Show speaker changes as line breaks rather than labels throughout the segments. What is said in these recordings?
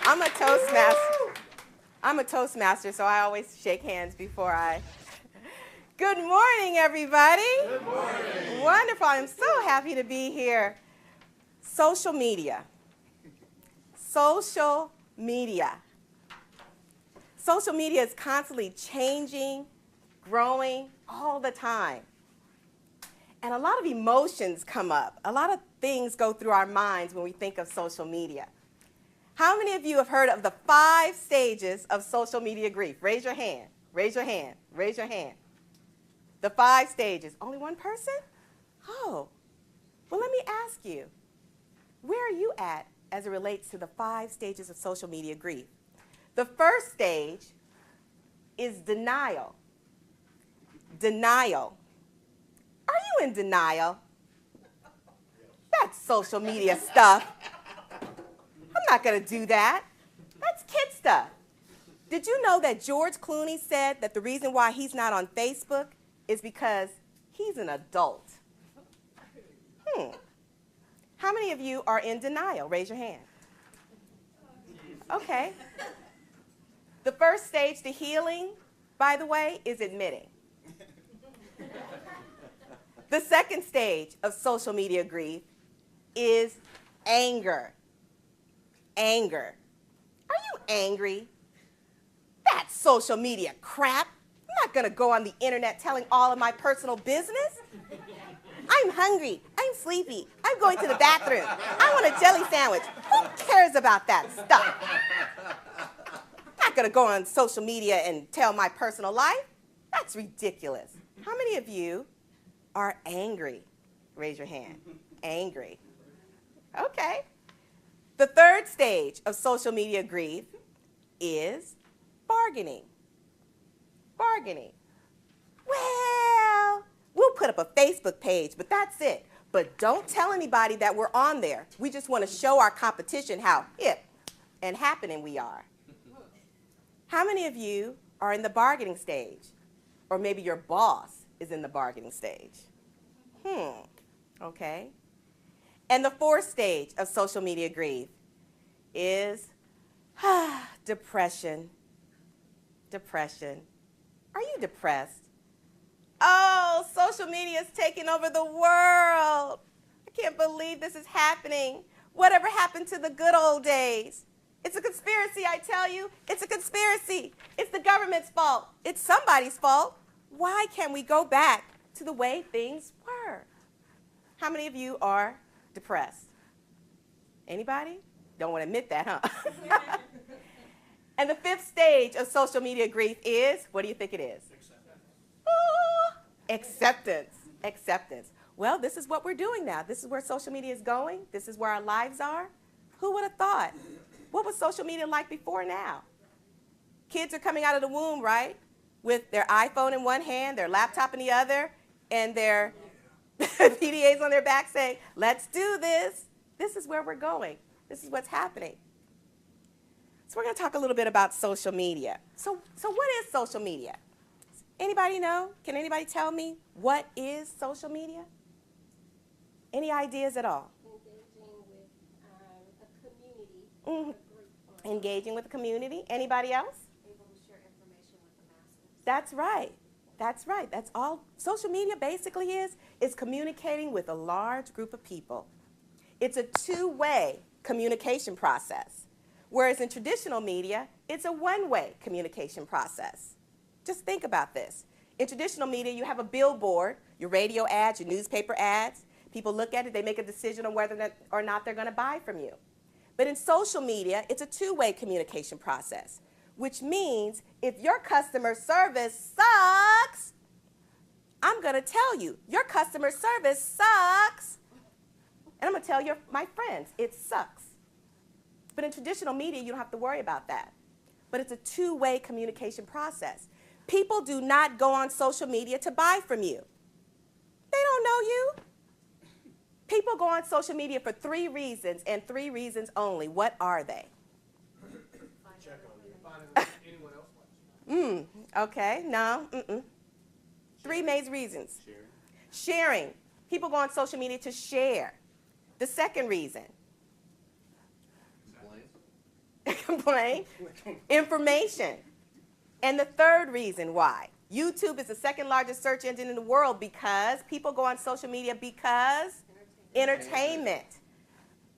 I'm a Toastmaster. I'm a Toastmaster, so I always shake hands before I. Good morning, everybody.
Good morning.
Wonderful. I'm so happy to be here. Social media. Social media. Social media is constantly changing, growing all the time. And a lot of emotions come up. A lot of things go through our minds when we think of social media. How many of you have heard of the 5 stages of social media grief? Raise your hand. Raise your hand. Raise your hand. The 5 stages. Only one person? Oh. Well, let me ask you, where are you at as it relates to the 5 stages of social media grief? The first stage is denial. Denial. Are you in denial? That's social media stuff. I'm not going to do that. That's kid stuff. Did you know that George Clooney said that the reason why he's not on Facebook is because he's an adult? How many of you are in denial? Raise your hand. Okay. The first stage to healing, by the way, is admitting. The second stage of social media grief is anger. Anger. Are you angry? That's social media crap. I'm not going to go on the internet telling all of my personal business. I'm hungry. I'm sleepy. I'm going to the bathroom. I want a jelly sandwich. Who cares about that stuff? I'm not going to go on social media and tell my personal life. That's ridiculous. How many of you are angry? Raise your hand. Angry. Okay. The third stage of social media grief is bargaining. Bargaining. Well, we'll put up a Facebook page, but that's it. But don't tell anybody that we're on there. We just want to show our competition how hip and happening we are. How many of you are in the bargaining stage? Or maybe your boss is in the bargaining stage. Okay. And the fourth stage of social media grief is depression. Depression. Are you depressed? Oh, social media is taking over the world. I can't believe this is happening. Whatever happened to the good old days? It's a conspiracy, I tell you. It's a conspiracy. It's the government's fault. It's somebody's fault. Why can't we go back to the way things were? How many of you are depressed? Anybody? Don't want to admit that, huh? And the fifth stage of social media grief is, what do you think it is? Acceptance. Acceptance. Well, this is what we're doing now. This is where social media is going. This is where our lives are. Who would have thought? What was social media like before now? Kids are coming out of the womb, right? With their iPhone in one hand, their laptop in the other, and their PDAs on their back saying, let's do this. This is where we're going. This is what's happening. So we're going to talk a little bit about social media. So what is social media? Anybody know? Can anybody tell me what is social media? Any ideas at all? Engaging with a community. Anybody else?
Able to share information with the masses.
That's right. That's right. That's all social media basically is communicating with a large group of people. It's a two-way communication process. Whereas in traditional media, it's a one-way communication process. Just think about this. In traditional media, you have a billboard, your radio ads, your newspaper ads. People look at it, they make a decision on whether or not they're going to buy from you. But in social media, it's a two-way communication process, which means if your customer service sucks, I'm going to tell you, your customer service sucks. And I'm going to tell my friends, it sucks. But in traditional media, you don't have to worry about that. But it's a two-way communication process. People do not go on social media to buy from you. They don't know you. People go on social media for 3 reasons, and 3 reasons only. What are they?
Check on you. Find out if anyone else wants.
Okay, no. 3 main reasons. Sharing. People go on social media to share. The second reason. Complain. Information. And the third reason why. YouTube is the second largest search engine in the world because people go on social media because entertainment.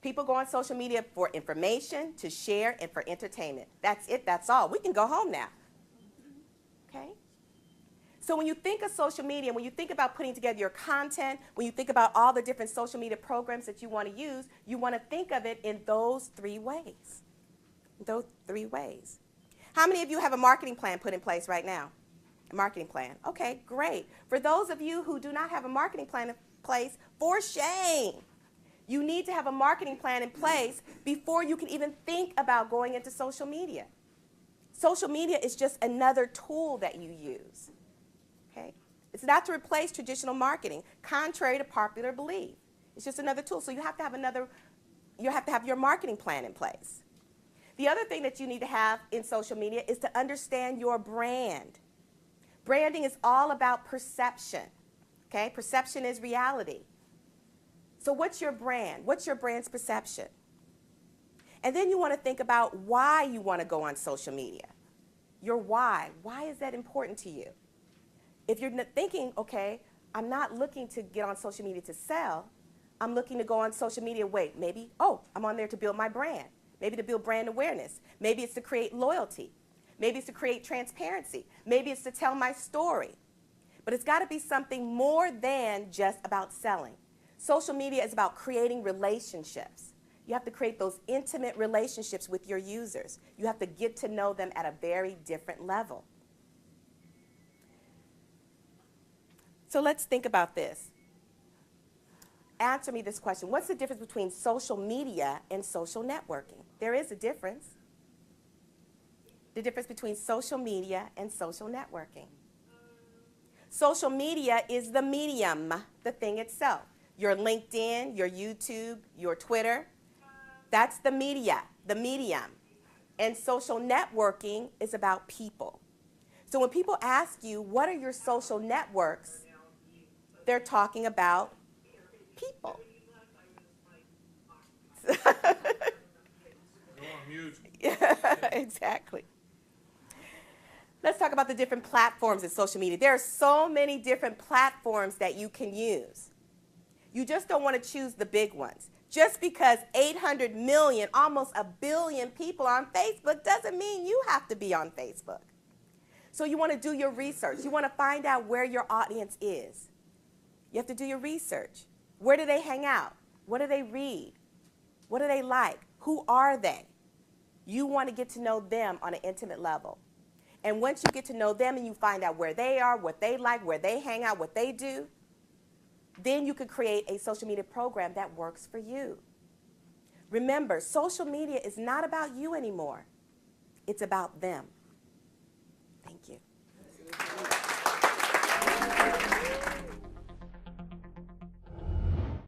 People go on social media for information, to share, and for entertainment. That's it. That's all. We can go home now. Okay? So when you think of social media, when you think about putting together your content, when you think about all the different social media programs that you want to use, you want to think of it in those three ways. Those three ways. How many of you have a marketing plan put in place right now? A marketing plan. Okay, great. For those of you who do not have a marketing plan in place, for shame. You need to have a marketing plan in place before you can even think about going into social media. Social media is just another tool that you use. Okay? It's not to replace traditional marketing, contrary to popular belief. It's just another tool. So you have to have your marketing plan in place. The other thing that you need to have in social media is to understand your brand. Branding is all about perception. Okay? Perception is reality. So what's your brand? What's your brand's perception? And then you want to think about why you want to go on social media. Your why. Why is that important to you? If you're thinking, okay, I'm not looking to get on social media to sell. I'm looking to go on social media, maybe, I'm on there to build my brand. Maybe to build brand awareness. Maybe it's to create loyalty. Maybe it's to create transparency. Maybe it's to tell my story. But it's got to be something more than just about selling. Social media is about creating relationships. You have to create those intimate relationships with your users. You have to get to know them at a very different level. So let's think about this. Answer me this question. What's the difference between social media and social networking? There is a difference. The difference between social media and social networking. Social media is the medium, the thing itself. Your LinkedIn, your YouTube, your Twitter, that's the media, the medium. And social networking is about people. So when people ask you, what are your social networks, they're talking about people.
Go on mute.
Yeah, exactly. Let's talk about the different platforms in social media. There are so many different platforms that you can use. You just don't want to choose the big ones. Just because 800 million, almost a billion people are on Facebook doesn't mean you have to be on Facebook. So you want to do your research. You want to find out where your audience is. You have to do your research. Where do they hang out? What do they read? What do they like? Who are they? You want to get to know them on an intimate level. And once you get to know them and you find out where they are, what they like, where they hang out, what they do, then you can create a social media program that works for you. Remember, social media is not about you anymore. It's about them. Thank you.